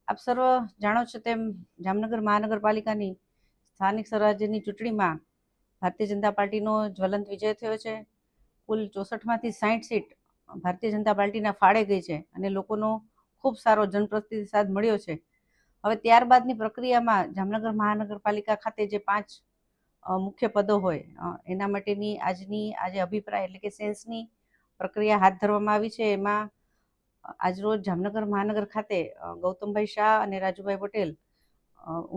આપ સર્વ જાણો છો તેમ જામનગર મહાનગરપાલિકાની સ્થાનિક સ્વરાજ્યની ચૂંટણીમાં ભારતીય જનતા પાર્ટીનો જ્વલંત વિજય થયો છે। કુલ 64માંથી 60 સીટ ભારતીય જનતા પાર્ટીના ફાળે ગઈ છે અને લોકોનો ખૂબ સારો જનપ્રતિસાદ મળ્યો છે। હવે ત્યારબાદની પ્રક્રિયામાં જામનગર મહાનગરપાલિકા ખાતે જે 5 મુખ્ય પદો હોય એના માટેની આજે અભિપ્રાય એટલે કે સેન્સની પ્રક્રિયા હાથ ધરવામાં આવી છે। એમાં આજરોજ જામનગર મહાનગર ખાતે ગૌતમભાઈ શાહ અને રાજુભાઈ પટેલ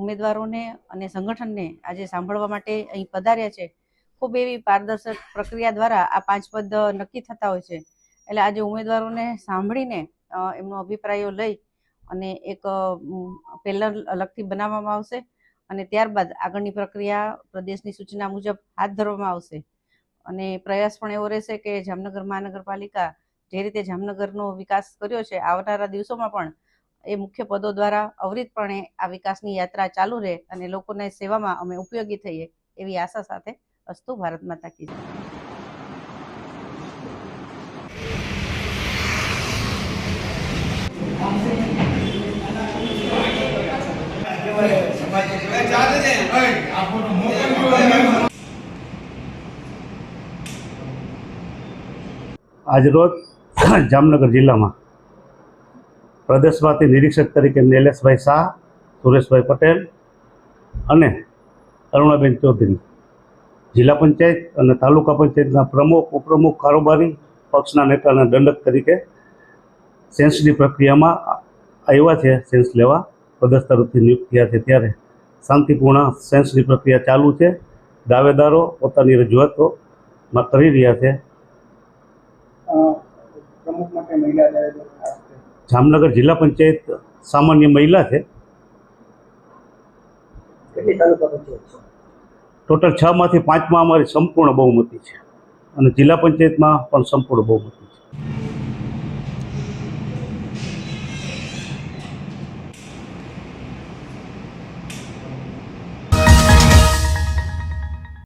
ઉમેદવારોને અને સંગઠનને આજે સાંભળવા માટે અહીં પધાર્યા છે। ખૂબ એવી પારદર્શક પ્રક્રિયા દ્વારા આ 5 પદ નક્કી થતા હોય છે। એટલે આજે ઉમેદવારોને સાંભળીને એમનો અભિપ્રાયો લઈ અને એક પેનલ અલગથી બનાવવામાં આવશે અને ત્યારબાદ આગળની પ્રક્રિયા પ્રદેશની સૂચના મુજબ હાથ ધરવામાં આવશે અને પ્રયાસ પણ એવો રહેશે કે જામનગર મહાનગરપાલિકા જે રીતે જામનગરનો વિકાસ કર્યો છે આવનારા દિવસોમાં પણ એ મુખ્ય પદો દ્વારા અવિરતપણે આ વિકાસની યાત્રા ચાલુ રહે અને લોકોને સેવામાં અમે ઉપયોગી થઈએ એવી આશા સાથે અસ્તુ ભારત માતા કી આજરોજ જામનગર જિલ્લામાં પ્રદેશમાંથી નિરીક્ષક તરીકે નિલેશભાઈ શાહ, સુરેશભાઈ પટેલ અને અરુણાબેન ચૌધરી, જિલ્લા પંચાયત અને તાલુકા પંચાયતના પ્રમુખ, ઉપપ્રમુખ, કારોબારી, પક્ષના નેતાના દંડક તરીકે સેન્સની પ્રક્રિયામાં આવ્યા છે। સેન્સ લેવા પ્રદેશ તરફથી નિયુક્ત થયા છે ત્યારે શાંતિપૂર્ણ સેન્સની પ્રક્રિયા ચાલુ છે। દાવેદારો પોતાની રજૂઆતોમાં કરી રહ્યા છે। જામનગર જિલ્લા પંચાયત સામાન્ય મહિલા છે। ટોટલ 6માંથી 5માં અમારી સંપૂર્ણ બહુમતી છે અને જિલ્લા પંચાયતમાં પણ સંપૂર્ણ બહુમતી છે।